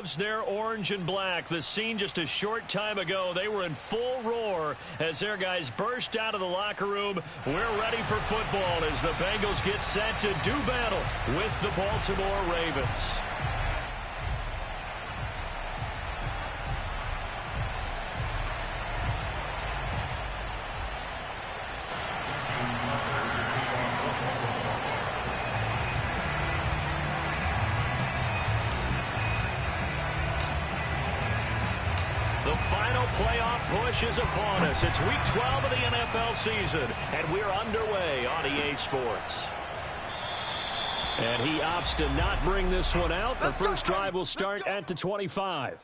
They're orange and black. The scene just a short time ago, they were in full roar as their guys burst out of the locker room. We're ready for football as the Bengals get set to do battle with the Baltimore Ravens. The final playoff push is upon us. It's week 12 of the NFL season, and we're underway on EA Sports. And he opts to not bring this one out. The first drive will start at the 25.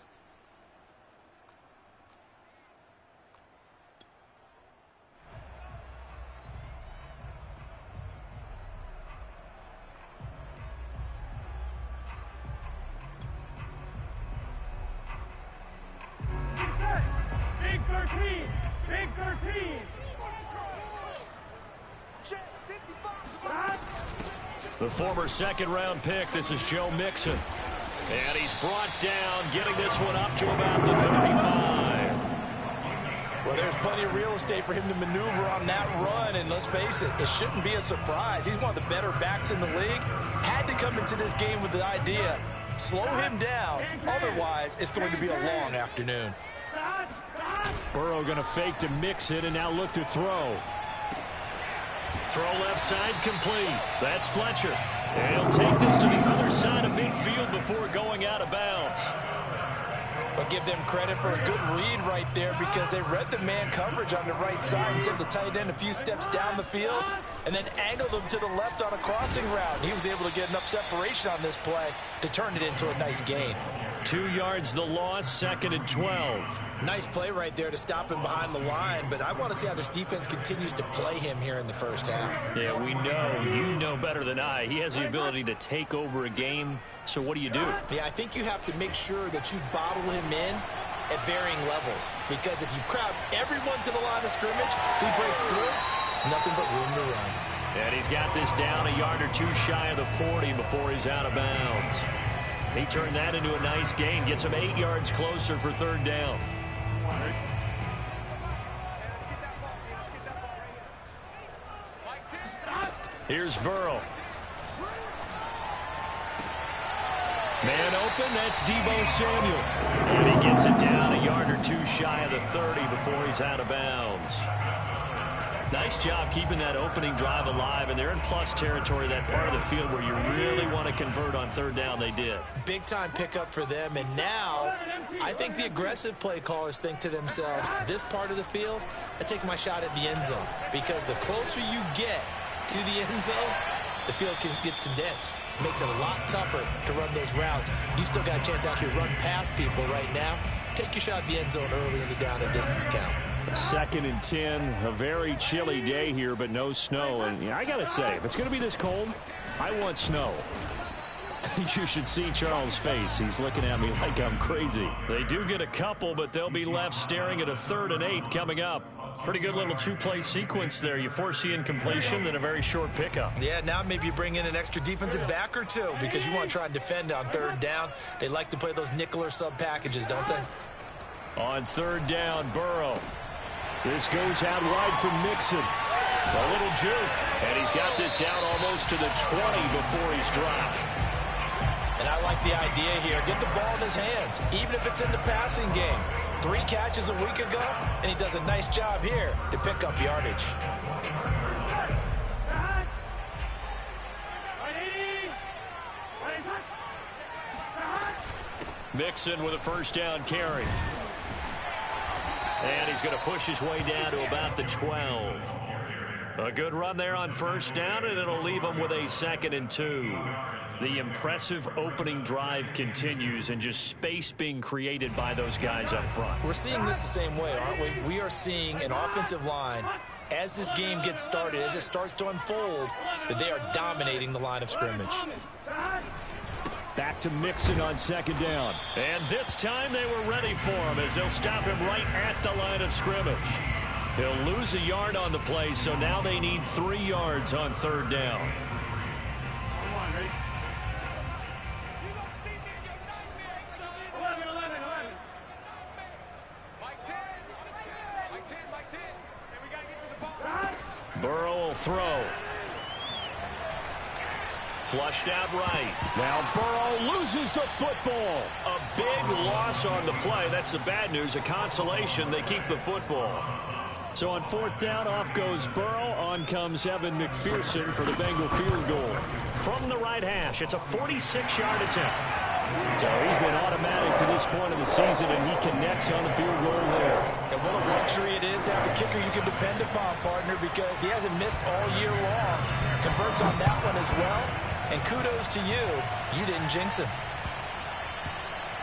Big 13. The former second-round pick, this is Joe Mixon. And he's brought down, getting this one up to about the 35. Well, there's plenty of real estate for him to maneuver on that run, and let's face it, it shouldn't be a surprise. He's one of the better backs in the league. Had to come into this game with the idea, slow him down, otherwise it's going to be a long afternoon. Burrow going to fake to mix it and now look to throw. Throw left side complete. That's Fletcher. And he'll take this to the other side of midfield before going out of bounds. But give them credit for a good read right there because they read the man coverage on the right side and sent the tight end a few steps down the field and then angled him to the left on a crossing route. He was able to get enough separation on this play to turn it into a nice gain. 2 yards the loss, 2nd and 12. Nice play right there to stop him behind the line, but I want to see how this defense continues to play him here in the first half. Yeah, we know. You know better than I. He has the ability to take over a game, so what do you do? Yeah, I think you have to make sure that you bottle him in at varying levels, because if you crowd everyone to the line of scrimmage, if he breaks through, it's nothing but room to run. And he's got this down a yard or two shy of the 40 before he's out of bounds. He turned that into a nice gain, gets him 8 yards closer for 3rd down. Here's Burrow. Man open, that's Deebo Samuel. And he gets it down a yard or two shy of the 30 before he's out of bounds. Nice job keeping that opening drive alive, and they're in plus territory, that part of the field where you really want to convert on 3rd down. They did. Big-time pickup for them, and now I think the aggressive play callers think to themselves, this part of the field, I take my shot at the end zone, because the closer you get to the end zone, the field gets condensed. It makes it a lot tougher to run those routes. You still got a chance to actually run past people right now. Take your shot at the end zone early in the down and distance count. 2nd and 10, a very chilly day here, but no snow. And I got to say, if it's going to be this cold, I want snow. You should see Charles' face. He's looking at me like I'm crazy. They do get a couple, but they'll be left staring at a 3rd and 8 coming up. Pretty good little 2-play sequence there. You force the incompletion, then a very short pickup. Yeah, now maybe you bring in an extra defensive back or two because you want to try and defend on 3rd down. They like to play those nickel or sub packages, don't they? On 3rd down, Burrow. This goes out wide from Mixon. A little juke. And he's got this down almost to the 20 before he's dropped. And I like the idea here. Get the ball in his hands, even if it's in the passing game. 3 catches a week ago, and he does a nice job here to pick up yardage. Mixon with a 1st down carry. And he's going to push his way down to about the 12. A good run there on 1st down, and it'll leave him with a 2nd and 2. The impressive opening drive continues, and just space being created by those guys up front. We're seeing this the same way, aren't we? We are seeing an offensive line, as this game gets started, as it starts to unfold, that they are dominating the line of scrimmage. Back to Mixon on 2nd down. And this time they were ready for him as they'll stop him right at the line of scrimmage. He'll lose a yard on the play, so now they need 3 yards on 3rd down. throw. Flushed out right. Now Burrow loses the football. A big loss on the play. That's the bad news. A consolation, they keep the football. So on fourth down, off goes Burrow. On comes Evan McPherson for the Bengal field goal. From the right hash, it's a 46-yard attempt. So he's been automatic to this point of the season, and he connects on the field goal there. And what a luxury it is to have a kicker you can depend upon, partner, because he hasn't missed all year long. Converts on that one as well. And kudos to you. You didn't jinx him.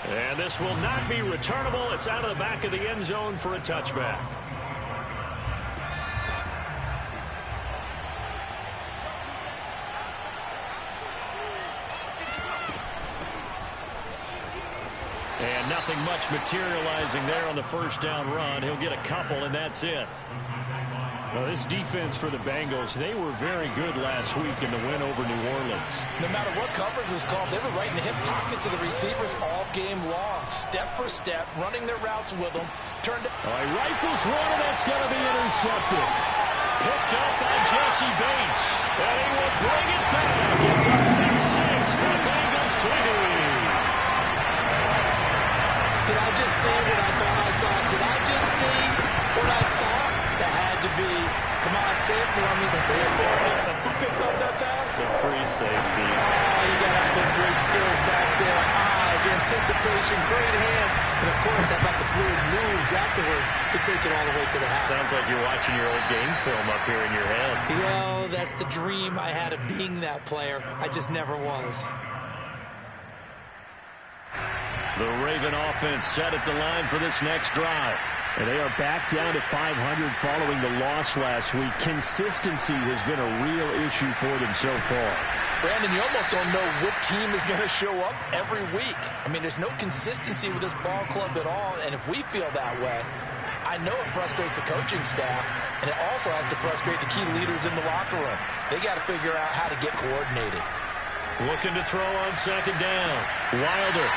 And this will not be returnable. It's out of the back of the end zone for a touchback. And nothing much materializing there on the first down run. He'll get a couple, and that's it. Well, this defense for the Bengals, they were very good last week in the win over New Orleans. No matter what coverage was called, they were right in the hip pockets of the receivers all game long. Step for step, running their routes with them. Turned it. He rifles one, and that's going to be intercepted. Picked up by Jesse Bates. And he will bring it back. It's a pick six for the Bengals 20. Did I just see what I thought I saw? Did I just see what I thought? That had to be. Come on, say it for me. Say it for me. Who picked up that pass? A free safety. Oh, you got to have those great skills back there. Eyes, anticipation, great hands. And, of course, how about the fluid moves afterwards to take it all the way to the house. Sounds like you're watching your old game film up here in your head. You know, that's the dream I had of being that player. I just never was. The Raven offense set at the line for this next drive. And they are back down to 500 following the loss last week. Consistency has been a real issue for them so far. Brandon, you almost don't know what team is going to show up every week. I mean, there's no consistency with this ball club at all. And if we feel that way, I know it frustrates the coaching staff. And it also has to frustrate the key leaders in the locker room. They got to figure out how to get coordinated. Looking to throw on second down. Wilder.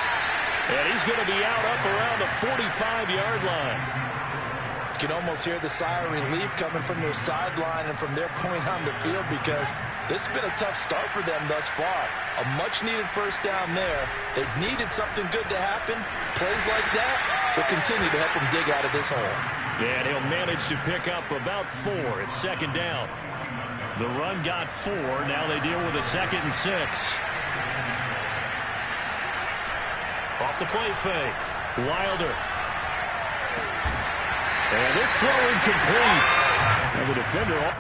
And he's going to be out up around the 45-yard line. You can almost hear the sigh of relief coming from their sideline and from their point on the field, because this has been a tough start for them thus far. A much-needed first down there. They've needed something good to happen. Plays like that will continue to help them dig out of this hole. Yeah, and he'll manage to pick up about 4. It's second down. The run got 4. Now they deal with a 2nd and 6. Off the play fake. Wilder. And this throw incomplete. And the defender.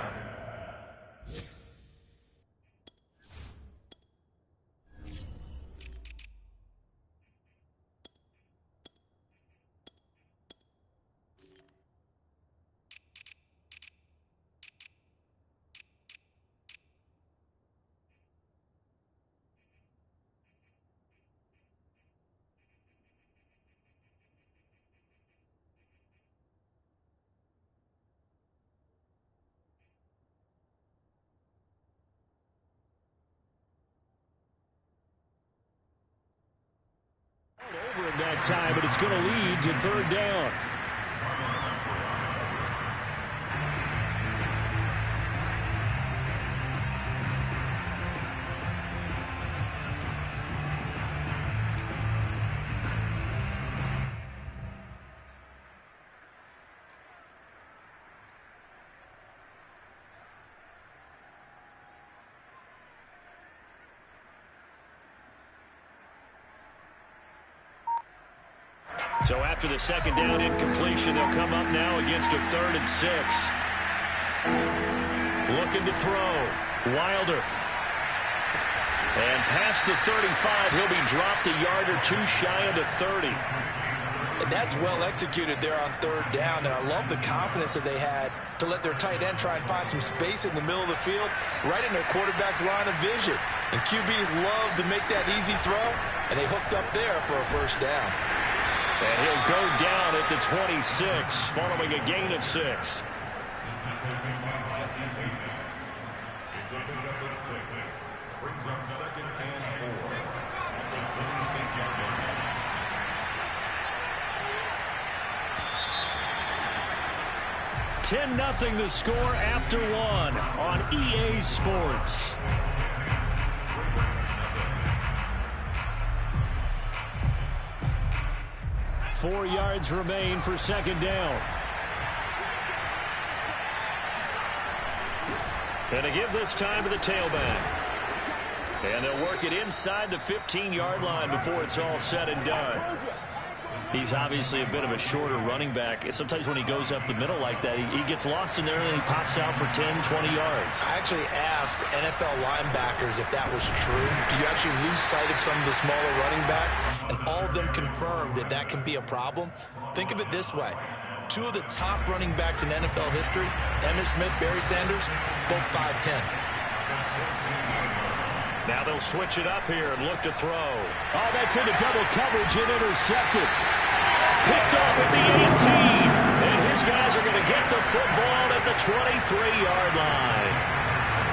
Over in that time, but it's going to lead to third down. So after the second down incompletion, they'll come up now against a 3rd and 6. Looking to throw. Wilder. And past the 35, he'll be dropped a yard or 2 shy of the 30. And that's well executed there on 3rd down, and I love the confidence that they had to let their tight end try and find some space in the middle of the field, right in their quarterback's line of vision. And QBs love to make that easy throw, and they hooked up there for a first down. And he'll go down at the 26, following a gain of 6. It's a pickup of 6. Brings up 2nd and 4. It's the 26-yard line. 10-0 the score after one on EA Sports. Four yards remain for second down. And to give this time to the tailback. And they'll work it inside the 15-yard line before it's all said and done. He's obviously a bit of a shorter running back. Sometimes when he goes up the middle like that, he gets lost in there and then he pops out for 10, 20 yards. I actually asked NFL linebackers if that was true. Do you actually lose sight of some of the smaller running backs? And all of them confirmed that that can be a problem. Think of it this way. Two of the top running backs in NFL history, Emmitt Smith, Barry Sanders, both 5'10". Now they'll switch it up here and look to throw. Oh, that's into double coverage and intercepted. Picked off at the 18. And his guys are going to get the football at the 23-yard line.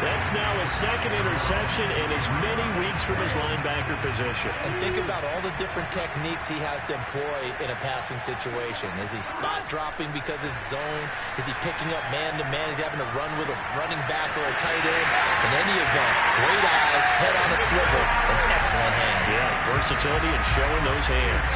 That's now his second interception in as many weeks from his linebacker position. And think about all the different techniques he has to employ in a passing situation. Is he spot dropping because it's zone? Is he picking up man-to-man? Is he having to run with a running back or a tight end? In any event, great eyes, head on a swivel, and excellent hands. Yeah, versatility and showing those hands.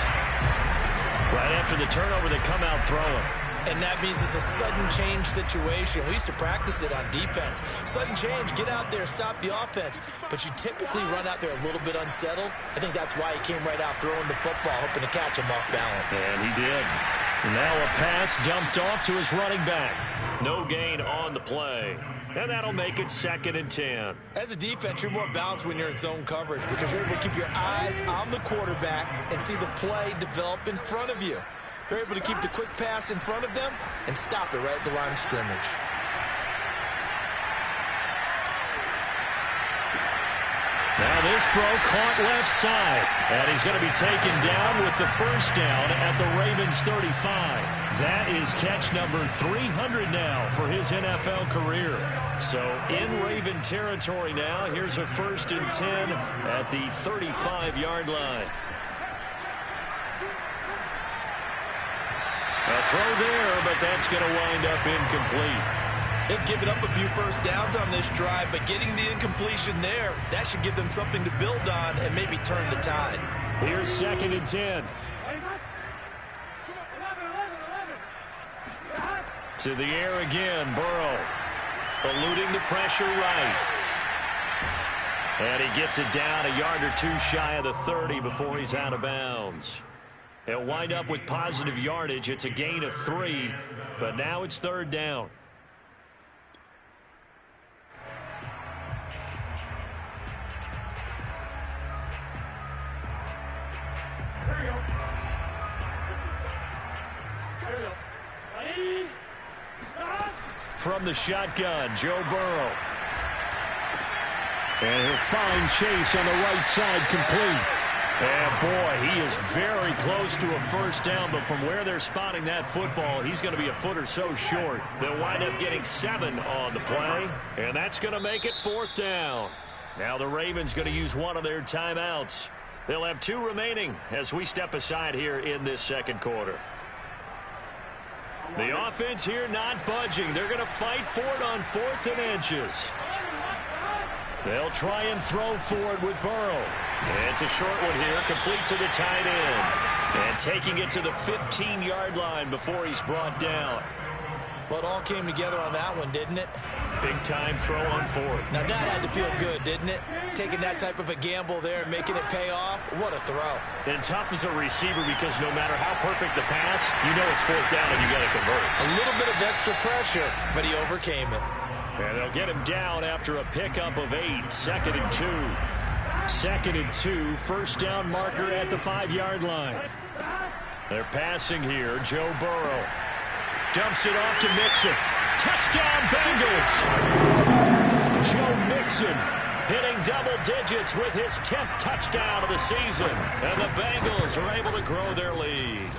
Right after the turnover, they come out throwing. And that means it's a sudden change situation. We used to practice it on defense. Sudden change, get out there, stop the offense. But you typically run out there a little bit unsettled. I think that's why he came right out throwing the football, hoping to catch him off balance. And he did. Now a pass dumped off to his running back. No gain on the play. And that'll make it 2nd and 10. As a defense, you're more balanced when you're in zone coverage because you're able to keep your eyes on the quarterback and see the play develop in front of you. They're able to keep the quick pass in front of them and stop it right at the line of scrimmage. Now this throw caught left side. And he's going to be taken down with the first down at the Ravens 35. That is catch number 300 now for his NFL career. So in Raven territory now, here's a 1st and 10 at the 35-yard line. A throw there, but that's going to wind up incomplete. They've given up a few first downs on this drive, but getting the incompletion there, that should give them something to build on and maybe turn the tide. Here's 2nd and 10. To the air again, Burrow. Eluding the pressure right. And he gets it down a yard or two shy of the 30 before he's out of bounds. They'll wind up with positive yardage. It's a gain of 3, but now it's 3rd down. From the shotgun, Joe Burrow. And he'll find Chase on the right side, complete. And boy, he is very close to a first down, but from where they're spotting that football, he's going to be a foot or so short. They'll wind up getting 7 on the play, and that's going to make it 4th down. Now the Ravens going to use one of their timeouts. They'll have 2 remaining as we step aside here in this second quarter. The offense here not budging. They're going to fight for it on 4th and inches. They'll try and throw forward with Burrow. And it's a short one here, complete to the tight end. And taking it to the 15-yard line before he's brought down. Well, it all came together on that one, didn't it? Big-time throw on 4th. Now, that had to feel good, didn't it? Taking that type of a gamble there and making it pay off. What a throw. And tough as a receiver because no matter how perfect the pass, you know it's 4th down and you got to convert. A little bit of extra pressure, but he overcame it. And they'll get him down after a pickup of 8. 2nd and 2. 2nd and 2. First down marker at the 5-yard line. They're passing here. Joe Burrow dumps it off to Mixon. Touchdown, Bengals! Joe Mixon hitting double digits with his 10th touchdown of the season. And the Bengals are able to grow their lead.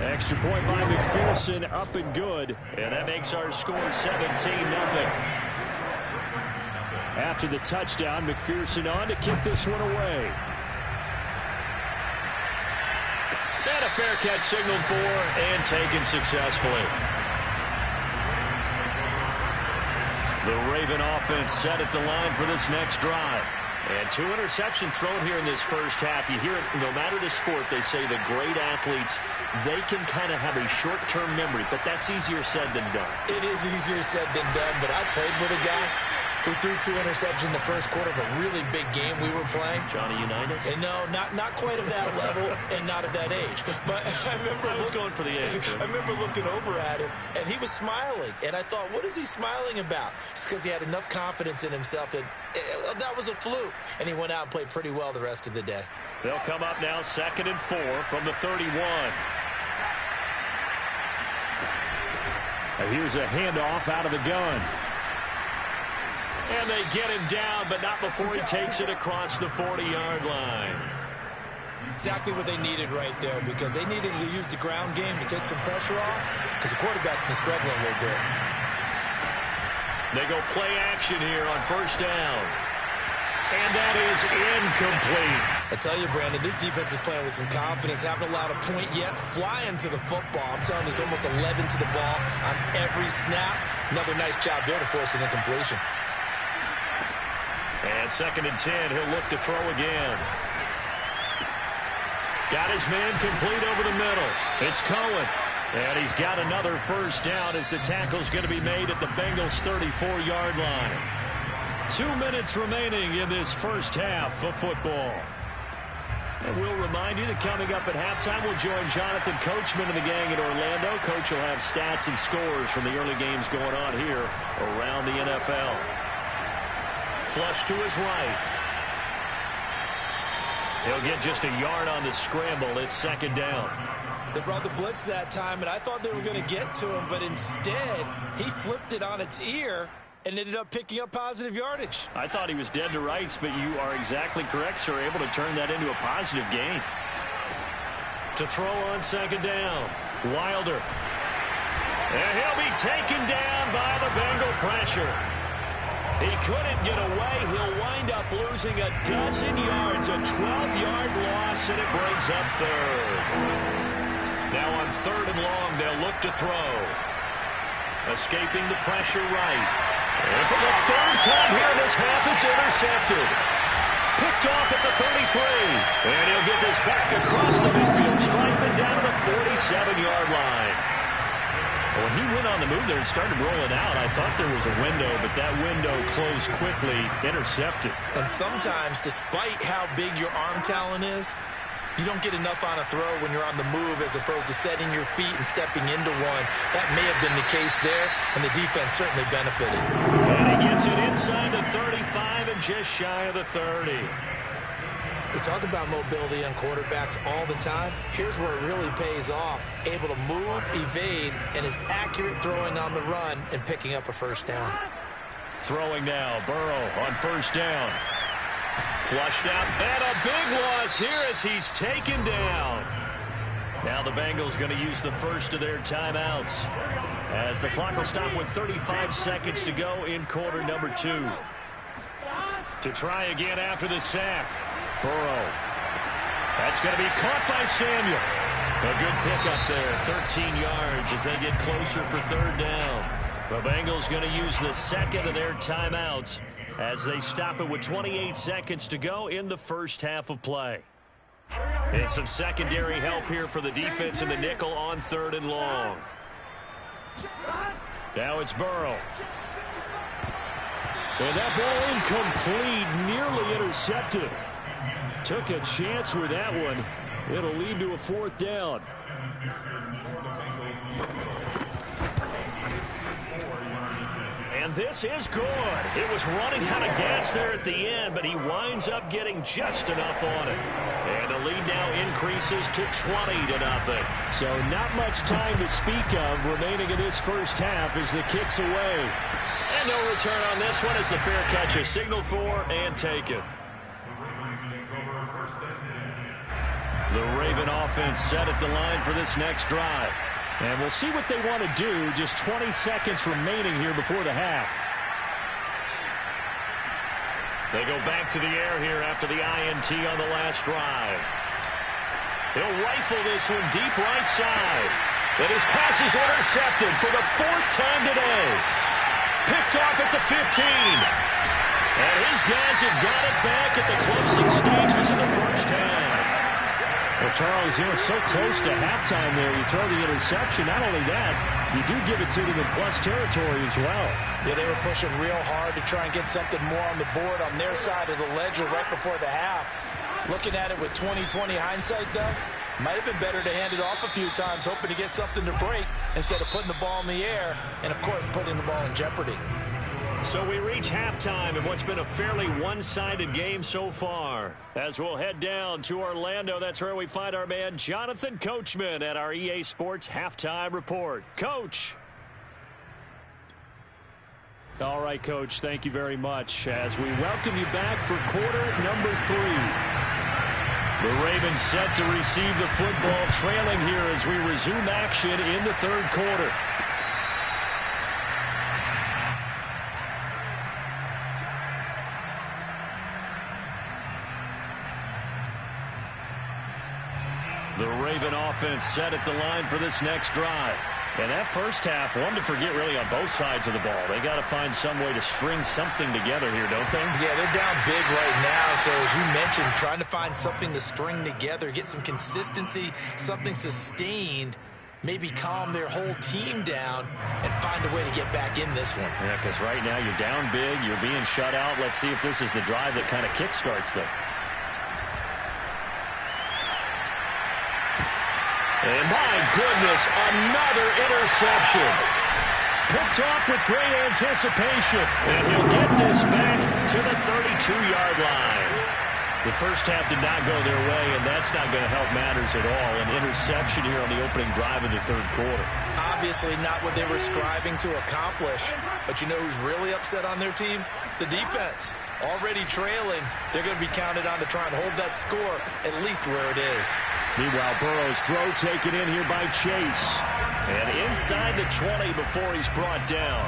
Extra point by McPherson, up and good. And that makes our score 17-0. After the touchdown, McPherson on to kick this one away. And a fair catch signaled for and taken successfully. Raven offense set at the line for this next drive. And 2 interceptions thrown here in this first half. You hear it, no matter the sport, they say the great athletes, they can kind of have a short-term memory, but that's easier said than done. It is easier said than done, but I played with a guy who threw 2 interceptions in the first quarter of a really big game we were playing. Johnny Unitas? And no, not quite of that level and not of that age. But I remember I was going for the age. I remember looking over at him, and he was smiling. And I thought, what is he smiling about? It's because he had enough confidence in himself that that was a fluke. And he went out and played pretty well the rest of the day. They'll come up now 2nd and 4 from the 31. And here's a handoff out of the gun. And they get him down, but not before he takes it across the 40-yard line. Exactly what they needed right there, because they needed to use the ground game to take some pressure off, because the quarterback's been struggling a little bit. They go play action here on 1st down. And that is incomplete. I tell you, Brandon, this defense is playing with some confidence, haven't allowed a point yet, flying to the football. I'm telling you, there's almost 11 to the ball on every snap. Another nice job there to force an incompletion. And 2nd and 10, he'll look to throw again. Got his man complete over the middle. It's Cohen. And he's got another 1st down as the tackle's going to be made at the Bengals' 34-yard line. 2 minutes remaining in this first half of football. And we'll remind you that coming up at halftime, we'll join Jonathan Coachman and the gang in Orlando. Coach will have stats and scores from the early games going on here around the NFL. Flush to his right. He'll get just a yard on the scramble. It's 2nd down. They brought the blitz that time, and I thought they were going to get to him, but instead, he flipped it on its ear and ended up picking up positive yardage. I thought he was dead to rights, but you are exactly correct, sir. Able to turn that into a positive gain. To throw on 2nd down. Wilder. And he'll be taken down by the Bengal pressure. He couldn't get away. He'll wind up losing a dozen yards, a 12-yard loss, and it brings up 3rd. Now on 3rd and long, they'll look to throw. Escaping the pressure right. And for the 3rd time here in this half, it's intercepted. Picked off at the 33. And he'll get this back across the midfield stripe and down to the 47-yard line. When he went on the move there and started rolling out, I thought there was a window, but that window closed quickly, intercepted. And sometimes, despite how big your arm talent is, you don't get enough on a throw when you're on the move as opposed to setting your feet and stepping into one. That may have been the case there, and the defense certainly benefited. And he gets it inside the 35 and just shy of the 30. We talk about mobility on quarterbacks all the time. Here's where it really pays off. Able to move, evade, and is accurate throwing on the run and picking up a 1st down. Throwing now, Burrow on 1st down. Flushed out, and a big loss here as he's taken down. Now the Bengals going to use the first of their timeouts as the clock will stop with 35 seconds to go in quarter number 2. To try again after the sack. Burrow. That's going to be caught by Samuel. A good pickup there, 13 yards as they get closer for 3rd down. The Bengals going to use the 2nd of their timeouts as they stop it with 28 seconds to go in the first half of play. And some secondary help here for the defense in the nickel on 3rd and long. Now it's Burrow. And that ball incomplete, nearly intercepted. Took a chance with that one. It'll lead to a 4th down. And this is good. It was running out of gas there at the end, but he winds up getting just enough on it. And the lead now increases to 20-0. So not much time to speak of remaining in this first half as the kick's away. And no return on this one as the fair catch is signaled for and taken. The Raven offense set at the line for this next drive. And we'll see what they want to do. Just 20 seconds remaining here before the half. They go back to the air here after the INT on the last drive. He'll rifle this one deep right side. And his pass is intercepted for the 4th time today. Picked off at the 15. And his guys have got it back at the closing stages of the first half. Well, Charles, so close to halftime there. You throw the interception. Not only that, you do give it to them in plus territory as well. Yeah, they were pushing real hard to try and get something more on the board on their side of the ledger right before the half. Looking at it with 20/20 hindsight, though, might have been better to hand it off a few times, hoping to get something to break instead of putting the ball in the air and, of course, putting the ball in jeopardy. So we reach halftime in what's been a fairly one-sided game so far. As we'll head down to Orlando, that's where we find our man Jonathan Coachman at our EA Sports Halftime Report. Coach. All right, Coach, thank you very much as we welcome you back for quarter number 3. The Ravens set to receive the football, trailing here as we resume action in the third quarter. The Raven offense set at the line for this next drive. And that first half, one to forget really on both sides of the ball. They got to find some way to string something together here, don't they? Yeah, they're down big right now. So as you mentioned, trying to find something to string together, get some consistency, something sustained, maybe calm their whole team down and find a way to get back in this one. Yeah, because right now you're down big, you're being shut out. Let's see if this is the drive that kind of kickstarts them. And my goodness, another interception. Picked off with great anticipation. And he'll get this back to the 32-yard line. The first half did not go their way, and that's not going to help matters at all. An interception here on the opening drive of the third quarter. Obviously not what they were striving to accomplish. But you know who's really upset on their team? The defense. Already trailing, they're going to be counted on to try and hold that score at least where it is. Meanwhile, Burrow's throw taken in here by Chase. And inside the 20 before he's brought down.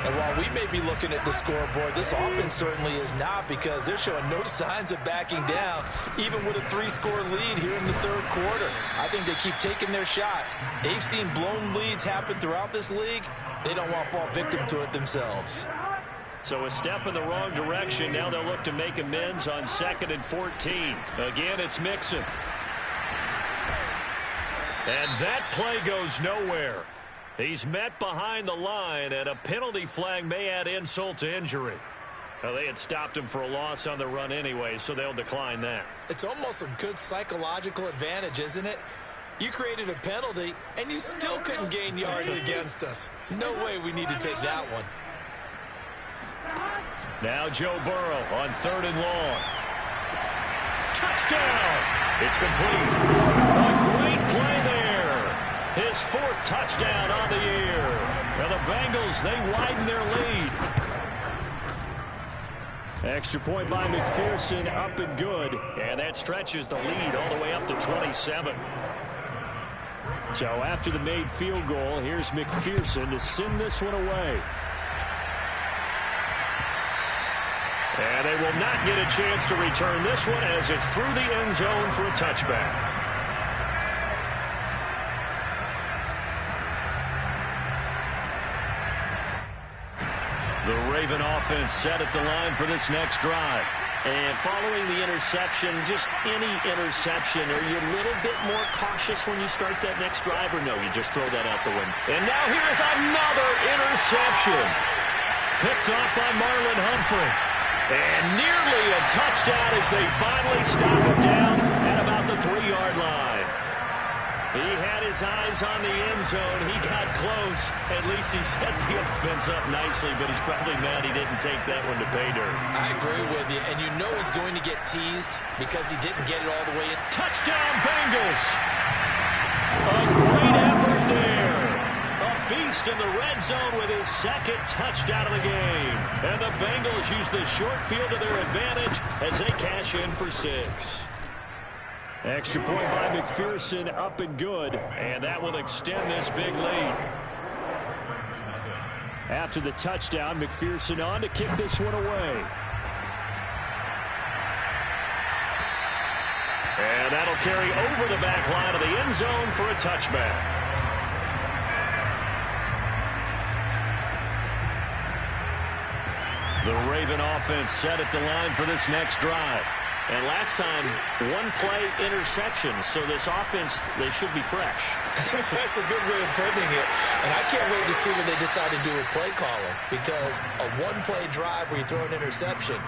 And while we may be looking at the scoreboard, this offense certainly is not, because they're showing no signs of backing down, even with a 3-score lead here in the third quarter. I think they keep taking their shots. They've seen blown leads happen throughout this league. They don't want to fall victim to it themselves. So a step in the wrong direction. Now they'll look to make amends on 2nd and 14. Again, it's Mixon. And that play goes nowhere. He's met behind the line, and a penalty flag may add insult to injury. Well, they had stopped him for a loss on the run anyway, so they'll decline that. It's almost a good psychological advantage, isn't it? You created a penalty, and you still couldn't gain yards against us. No way we need to take that one. Now Joe Burrow on 3rd and long. Touchdown! It's complete. A great play there. His 4th touchdown on the year. Now the Bengals, they widen their lead. Extra point by McPherson, up and good. And that stretches the lead all the way up to 27. So after the made field goal, here's McPherson to send this one away. And they will not get a chance to return this one as it's through the end zone for a touchback. The Raven offense set at the line for this next drive. And following the interception, just any interception, are you a little bit more cautious when you start that next drive, or no, you just throw that out the window? And now here's another interception. Picked off by Marlon Humphrey. And nearly a touchdown as they finally stop him down at about the 3-yard line. He had his eyes on the end zone. He got close. At least he set the offense up nicely, but he's probably mad he didn't take that one to pay dirt. I agree with you, and you know he's going to get teased because he didn't get it all the way in. Touchdown, Bengals! A great effort there. Beast in the red zone with his 2nd touchdown of the game. And the Bengals use the short field to their advantage as they cash in for 6. Extra point by McPherson, up and good. And that will extend this big lead. After the touchdown, McPherson on to kick this one away. And that'll carry over the back line of the end zone for a touchback. The Raven offense set at the line for this next drive. And last time, one play interception. So this offense, they should be fresh. That's a good way of putting it. And I can't wait to see what they decide to do with play calling. Because a one-play drive where you throw an interception,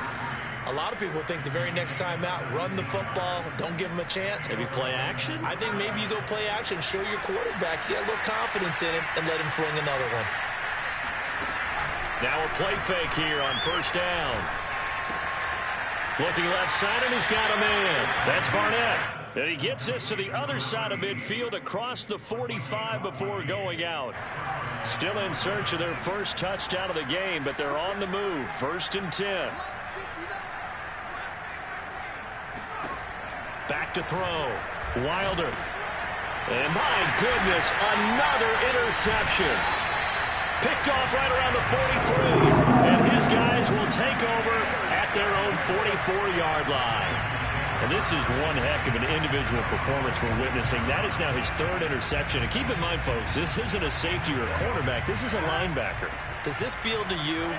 a lot of people think the very next time out, run the football, don't give them a chance. Maybe play action? I think maybe you go play action, show your quarterback, get a little confidence in him, and let him fling another one. Now a play fake here on first down. Looking left side, and he's got a man. That's Barnett. And he gets this to the other side of midfield across the 45 before going out. Still in search of their first touchdown of the game, but they're on the move. 1st and 10. Back to throw. Wilder. And my goodness, another interception. Picked off right around the 43. And his guys will take over at their own 44-yard line. And this is one heck of an individual performance we're witnessing. That is now his 3rd interception. And keep in mind, folks, this isn't a safety or a cornerback. This is a linebacker. Does this feel to you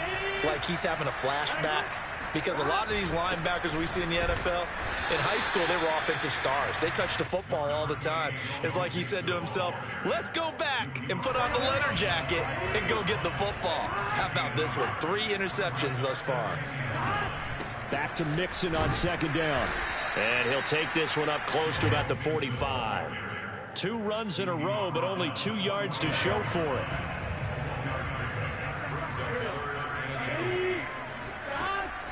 like he's having a flashback? Because a lot of these linebackers we see in the NFL, in high school, they were offensive stars. They touched the football all the time. It's like he said to himself, let's go back and put on the leather jacket and go get the football. How about this one? 3 interceptions thus far. Back to Mixon on 2nd down. And he'll take this one up close to about the 45. 2 runs in a row, but only 2 yards to show for it.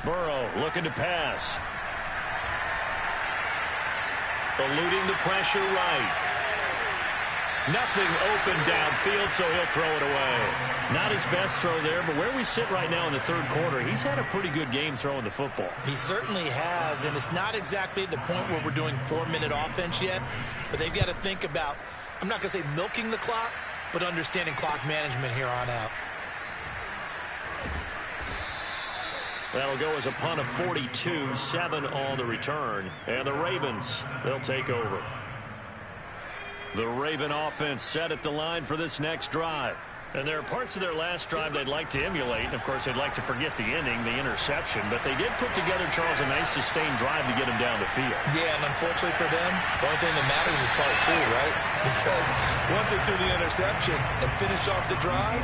Burrow looking to pass. Eluding the pressure right. Nothing open downfield, so he'll throw it away. Not his best throw there, but where we sit right now in the 3rd quarter, he's had a pretty good game throwing the football. He certainly has, and it's not exactly the point where we're doing 4-minute offense yet, but they've got to think about, I'm not going to say milking the clock, but understanding clock management here on out. That'll go as a punt of 42, 7 on the return. And the Ravens, they'll take over. The Raven offense set at the line for this next drive. And there are parts of their last drive they'd like to emulate. Of course, they'd like to forget the inning, the interception. But they did put together, Charles, a nice sustained drive to get him down the field. Yeah, and unfortunately for them, the only thing that matters is part 2, right? Because once they threw the interception and finished off the drive,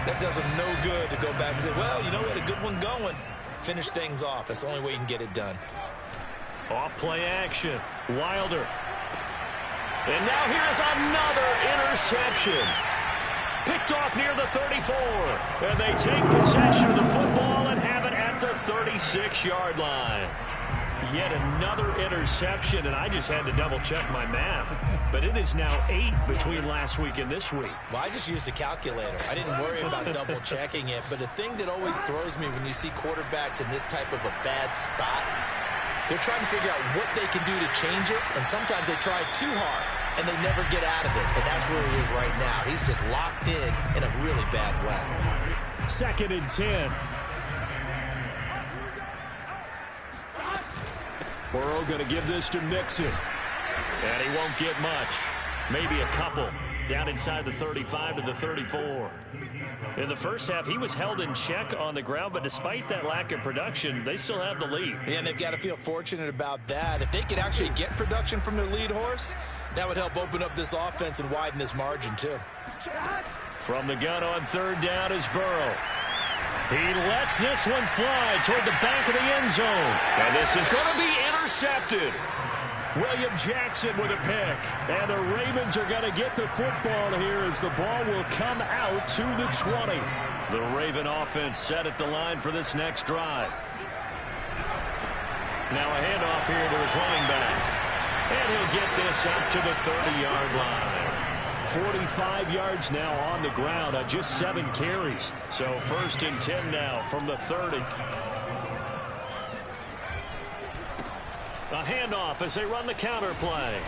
that does them no good to go back and say, well, you know, we had a good one going. Finish things off. That's the only way you can get it done. Off play action. Wilder. And now here's another interception. Picked off near the 34. And they take possession of the football and have it at the 36-yard line. Yet another interception, and I just had to double-check my math. But it is now 8 between last week and this week. Well, I just used a calculator. I didn't worry about double-checking it. But the thing that always throws me when you see quarterbacks in this type of a bad spot, they're trying to figure out what they can do to change it, and sometimes they try too hard, and they never get out of it. And that's where he is right now. He's just locked in a really bad way. 2nd and 10. Burrow going to give this to Mixon. And he won't get much. Maybe a couple. Down inside the 35 to the 34. In the first half, he was held in check on the ground, but despite that lack of production, they still have the lead. Yeah, and they've got to feel fortunate about that. If they could actually get production from their lead horse, that would help open up this offense and widen this margin, too. From the gun on 3rd down is Burrow. He lets this one fly toward the back of the end zone. And this is going to be intercepted. William Jackson with a pick. And the Ravens are going to get the football here as the ball will come out to the 20. The Raven offense set at the line for this next drive. Now a handoff here to his running back. And he'll get this up to the 30-yard line. 45 yards now on the ground on just 7 carries. So 1st and 10 now from the 30. A handoff as they run the counter play.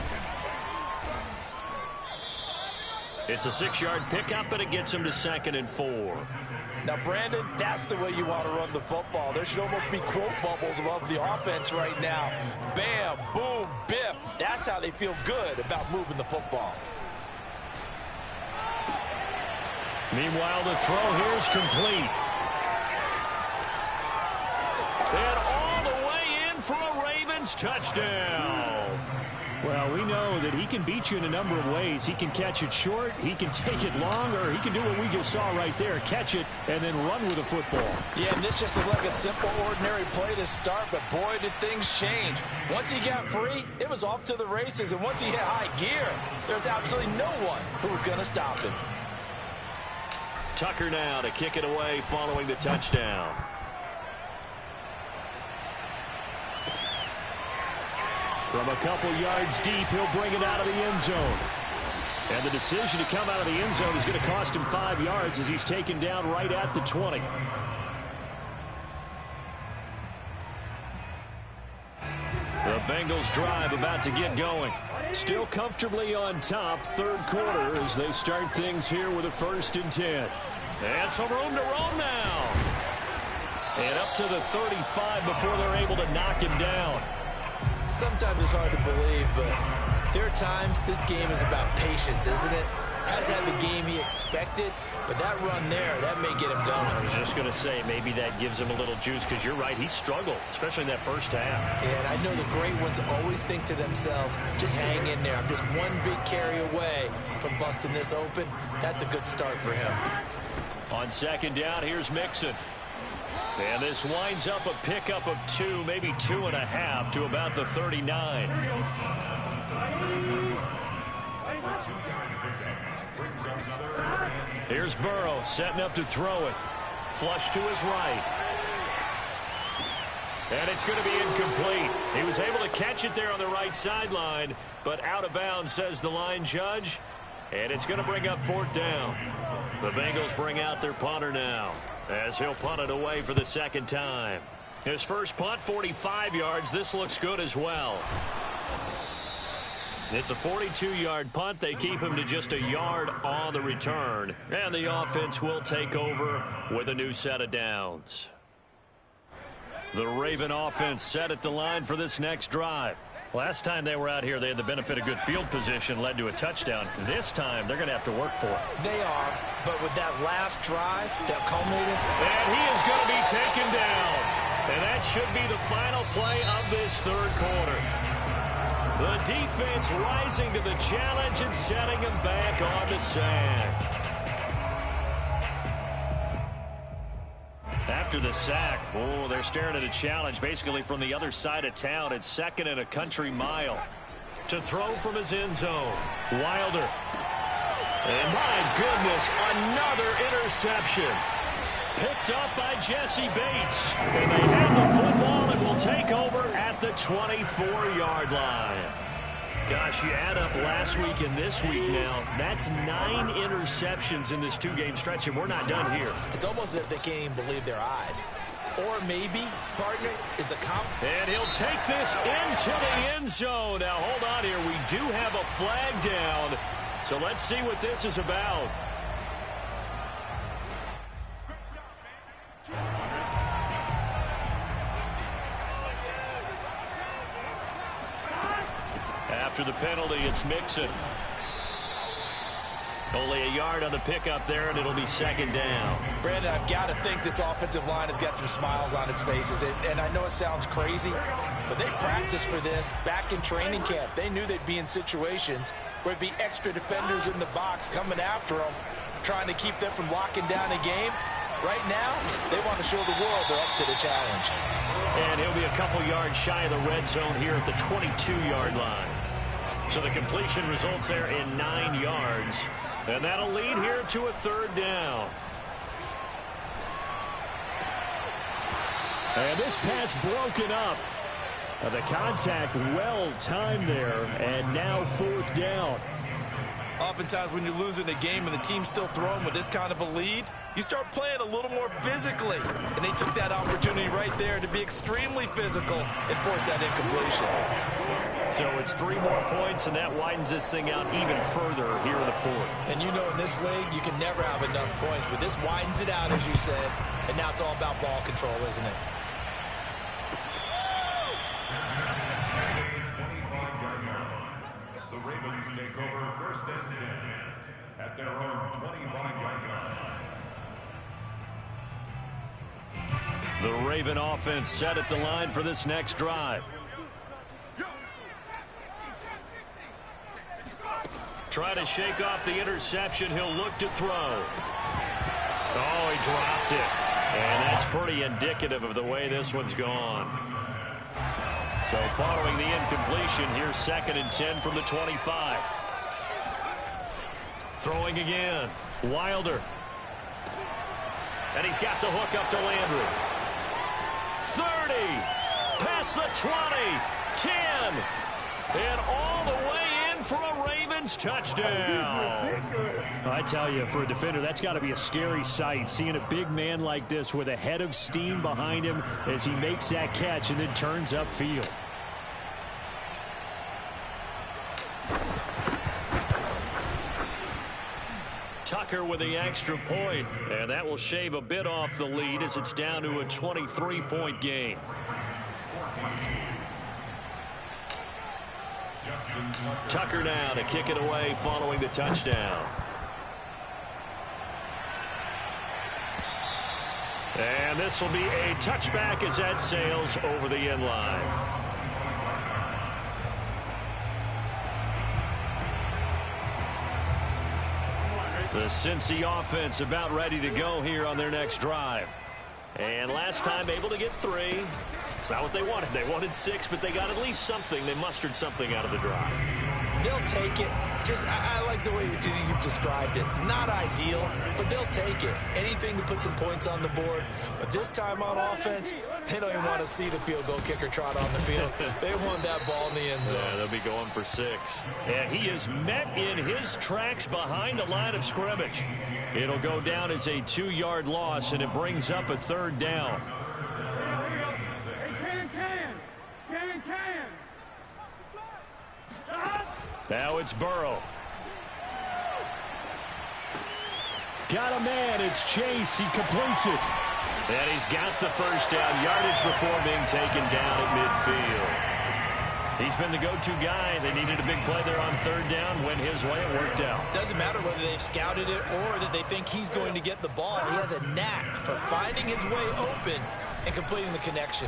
It's a 6-yard pickup, but it gets him to 2nd and 4. Now, Brandon, that's the way you want to run the football. There should almost be quote bubbles above the offense right now. Bam, boom, biff. That's how they feel good about moving the football. Meanwhile, the throw here is complete. And all the way in for a Ravens touchdown. Well, we know that he can beat you in a number of ways. He can catch it short, he can take it long, or he can do what we just saw right there, catch it and then run with the football. Yeah, and this just looked like a simple, ordinary play to start, but boy, did things change. Once he got free, it was off to the races, and once he hit high gear, there's absolutely no one who was going to stop him. Tucker now to kick it away following the touchdown. From a couple yards deep, he'll bring it out of the end zone. And the decision to come out of the end zone is going to cost him 5 yards as he's taken down right at the 20. The Bengals drive about to get going. Still comfortably on top, third quarter as they start things here with a 1st and 10. And some room to roam now. And up to the 35 before they're able to knock him down. Sometimes it's hard to believe, but there are times this game is about patience, isn't it? Has had the game he expected, but that run there, that may get him going. I was just going to say, maybe that gives him a little juice, because you're right, he struggled, especially in that first half. Yeah, and I know the great ones always think to themselves, just hang in there. I'm just one big carry away from busting this open. That's a good start for him. On 2nd down, here's Mixon. And this winds up a pickup of 2, maybe 2.5 to about the 39. Here's Burrow setting up to throw it. Flush to his right. And it's going to be incomplete. He was able to catch it there on the right sideline, but out of bounds, says the line judge. And it's going to bring up 4th down. The Bengals bring out their punter now, as he'll punt it away for the 2nd time. His first punt, 45 yards. This looks good as well. It's a 42-yard punt. They keep him to just a yard on the return. And the offense will take over with a new set of downs. The Raven offense set at the line for this next drive. Last time they were out here, they had the benefit of good field position, led to a touchdown. This time, they're going to have to work for it. They are, but with that last drive, that culminated. And he is going to be taken down. And that should be the final play of this third quarter. The defense rising to the challenge and setting him back on the sand. After the sack, oh, they're staring at a challenge basically from the other side of town. It's 2nd and a country mile. To throw from his end zone, Wilder. And my goodness, another interception. Picked up by Jesse Bates. And they have the football and will take over at the 24-yard line. Gosh, you add up last week and this week now, that's 9 interceptions in this 2-game stretch, and we're not done here. It's almost as if they can't even believe their eyes. Or maybe, partner, is the comp. And he'll take this into the end zone. Now, hold on here. We do have a flag down, so let's see what this is about. After the penalty, it's Mixon. Only a yard on the pickup there, and it'll be 2nd down. Brandon, I've got to think this offensive line has got some smiles on its faces. And I know it sounds crazy, but they practiced for this back in training camp. They knew they'd be in situations where it'd be extra defenders in the box coming after them, trying to keep them from locking down a game. Right now, they want to show the world they're up to the challenge. And he'll be a couple yards shy of the red zone here at the 22-yard line. So the completion results there in 9 yards. And that'll lead here to a 3rd down. And this pass broken up. The contact well timed there. And now 4th down. Oftentimes when you're losing a game and the team's still throwing with this kind of a lead, you start playing a little more physically. And they took that opportunity right there to be extremely physical and force that incompletion. So it's 3 more points, and that widens this thing out even further here in the 4th. And you know in this league, you can never have enough points, but this widens it out, as you said. And now it's all about ball control, isn't it? The Ravens take over 1st and 10 at their own 25-yard line. The Raven offense set at the line for this next drive. Try to shake off the interception. He'll look to throw. Oh, he dropped it. And that's pretty indicative of the way this one's gone. So following the incompletion, here's 2nd and 10 from the 25. Throwing again. Wilder. And he's got the hook up to Landry. 30. Past the 20. 10. And all the way in for a Ravens touchdown. I tell you, for a defender, that's got to be a scary sight, seeing a big man like this with a head of steam behind him as he makes that catch and then turns upfield. Tucker with the extra point, and that will shave a bit off the lead as it's down to a 23-point game. Tucker now to kick it away following the touchdown. And this will be a touchback as that sails over the end line. The Cincy offense about ready to go here on their next drive. And last time able to get 3. It's not what they wanted. They wanted 6, but they got at least something. They mustered something out of the drive. They'll take it. Just, I like the way you've described it. Not ideal, but they'll take it. Anything to put some points on the board. But this time on offense, they don't even want to see the field goal kicker trot on the field. They want that ball in the end zone. Yeah, they'll be going for 6. And he is met in his tracks behind the line of scrimmage. It'll go down as a 2-yard loss, and it brings up a 3rd down. Now it's Burrow. Got a man. It's Chase. He completes it. And he's got the first down. Yardage before being taken down at midfield. He's been the go-to guy. They needed a big play there on 3rd down. Went his way. It worked out. Doesn't matter whether they've scouted it or that they think he's going to get the ball. He has a knack for finding his way open and completing the connection.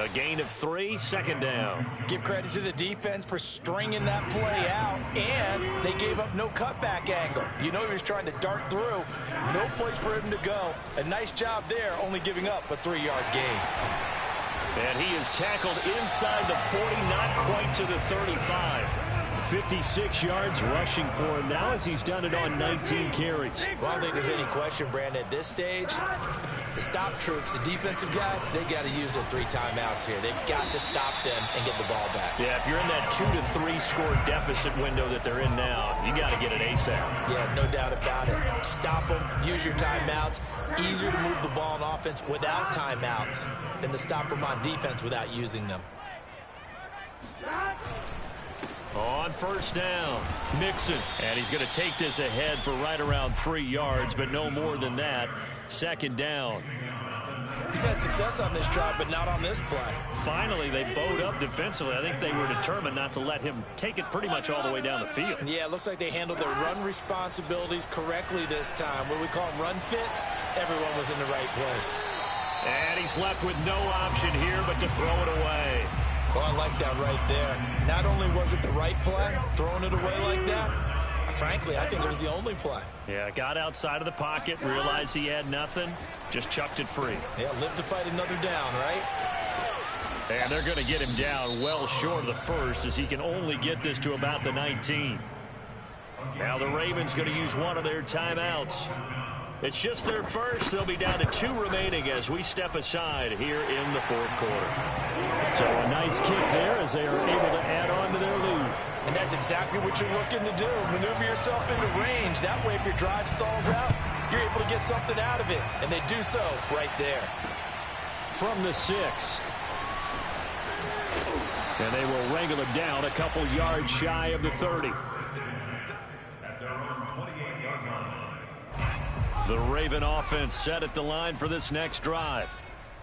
A gain of 3, 2nd down. Give credit to the defense for stringing that play out, and they gave up no cutback angle. You know he was trying to dart through. No place for him to go. A nice job there, only giving up a 3-yard gain. And he is tackled inside the 40, not quite to the 35. 56 yards rushing for him now as he's done it on 19 carries. Well, I don't think there's any question, Brandon, at this stage. The stop troops, the defensive guys, they got to use their 3 timeouts here. They've got to stop them and get the ball back. Yeah, if you're in that 2 to 3 score deficit window that they're in now, you got to get it ASAP. Yeah, no doubt about it. Stop them, use your timeouts. Easier to move the ball on offense without timeouts than to stop them on defense without using them. On 1st down, Mixon. And he's going to take this ahead for right around 3 yards, but no more than that. 2nd down. He's had success on this drive, but not on this play. Finally, they bowed up defensively. I think they were determined not to let him take it pretty much all the way down the field. Yeah, it looks like they handled their run responsibilities correctly this time. What we call them run fits, everyone was in the right place. And he's left with no option here but to throw it away. Well, I like that right there. Not only was it the right play, throwing it away like that, frankly, I think it was the only play. Yeah, got outside of the pocket, realized he had nothing, just chucked it free. Yeah, live to fight another down, right? And they're going to get him down well short of the first as he can only get this to about the 19. Now the Ravens going to use one of their timeouts. It's just their first. They'll be down to 2 remaining as we step aside here in the 4th quarter. So a nice kick there as they are able to add on to their lead. And that's exactly what you're looking to do. Maneuver yourself into range. That way, if your drive stalls out, you're able to get something out of it. And they do so right there. From the 6. And they will wrangle him down a couple yards shy of the 30. The Raven offense set at the line for this next drive.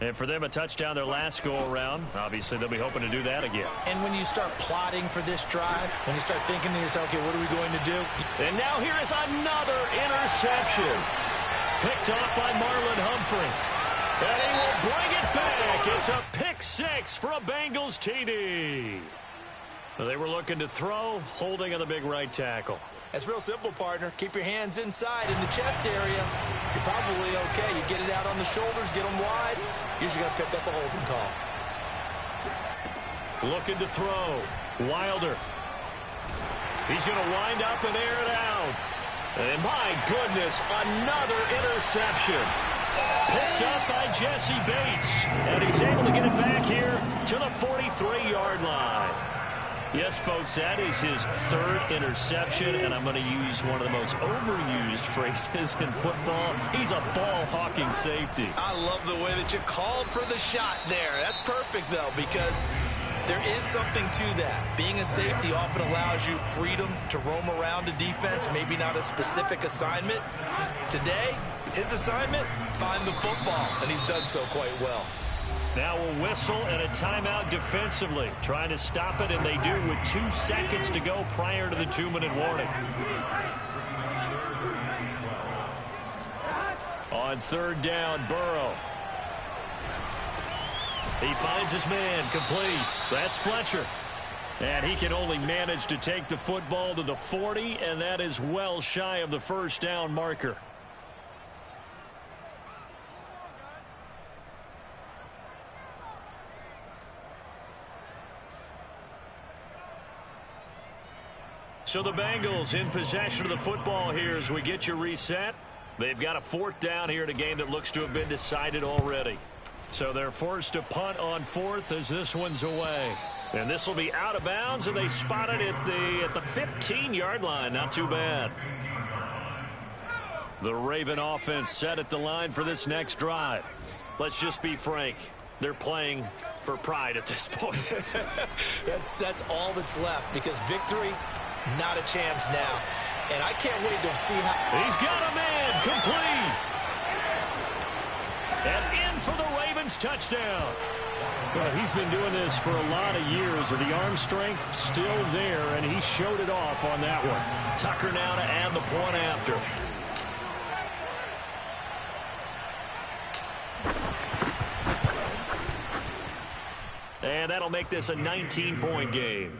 And for them, a touchdown their last go-around. Obviously, they'll be hoping to do that again. And when you start plotting for this drive, when you start thinking to yourself, okay, what are we going to do? And now here is another interception. Picked off by Marlon Humphrey. And he will bring it back. It's a pick six for a Bengals TD. They were looking to throw, holding on the big right tackle. It's real simple, partner. Keep your hands inside in the chest area. You're probably okay. You get it out on the shoulders, get them wide. Usually going to pick up a holding call. Looking to throw. Wilder. He's going to wind up and air it out. And my goodness, another interception. Picked up by Jesse Bates. And he's able to get it back here to the 43-yard line. Yes, folks, that is his third interception, and I'm going to use one of the most overused phrases in football. He's a ball-hawking safety. I love the way that you called for the shot there. That's perfect, though, because there is something to that. Being a safety often allows you freedom to roam around a defense, maybe not a specific assignment. Today, his assignment, find the football, and he's done so quite well. Now a whistle and a timeout defensively. Trying to stop it, and they do with 2 seconds to go prior to the 2-minute warning. On third down, Burrow. He finds his man, complete. That's Fletcher. And he can only manage to take the football to the 40, and that is well shy of the first down marker. So the Bengals in possession of the football here as we get you reset. They've got a 4th down here in a game that looks to have been decided already. So they're forced to punt on 4th as this one's away. And this will be out of bounds, and they spot it at the 15-yard line. Not too bad. The Raven offense set at the line for this next drive. Let's just be frank. They're playing for pride at this point. That's all that's left, because victory, not a chance now. And I can't wait to see how... He's got a man, complete. And in for the Ravens touchdown. Well, he's been doing this for a lot of years, and the arm strength still there, and he showed it off on that one. Tucker now to add the point after. And that'll make this a 19-point game.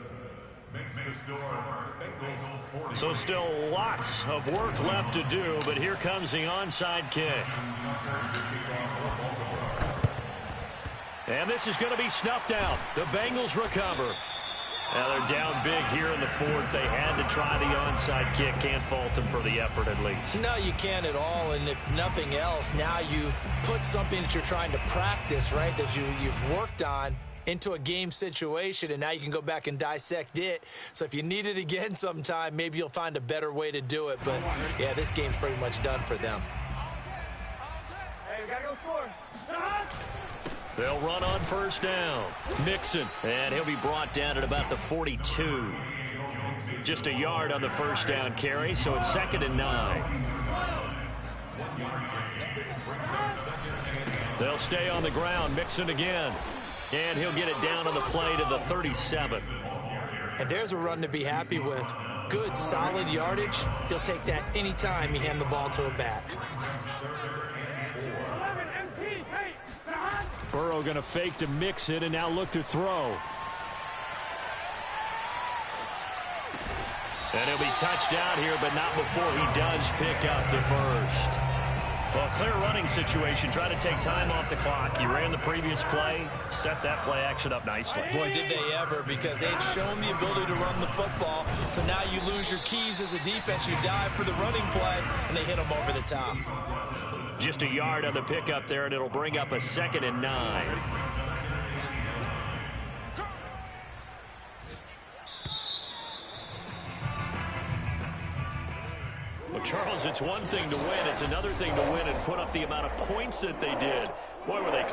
So still lots of work left to do, but here comes the onside kick. And this is going to be snuffed out. The Bengals recover. Now they're down big here in the 4th. They had to try the onside kick. Can't fault them for the effort at least. No, you can't at all. And if nothing else, now you've put something that you're trying to practice, right, that you've worked on into a game situation, and now you can go back and dissect it. So if you need it again sometime, maybe you'll find a better way to do it. But, yeah, this game's pretty much done for them. Hey, we got to go score. They'll run on first down. Mixon, and he'll be brought down at about the 42. Just a yard on the first down carry, so it's 2nd and 9. They'll stay on the ground. Mixon again. And he'll get it down on the play to the 37. And there's a run to be happy with. Good, solid yardage. He'll take that anytime you hand the ball to a back. Burrow going to fake to mix it and now look to throw. And he'll be touched down here, but not before he does pick up the first. Well, clear running situation. Try to take time off the clock. He ran the previous play, set that play action up nicely. Boy, did they ever, because they had shown the ability to run the football. So now you lose your keys as a defense. You dive for the running play, and they hit them over the top. Just a yard on the pickup there, and it'll bring up a 2nd and 9. Well, Charles, it's one thing to win. It's another thing to win and put up the amount of points that they did. Boy, were they...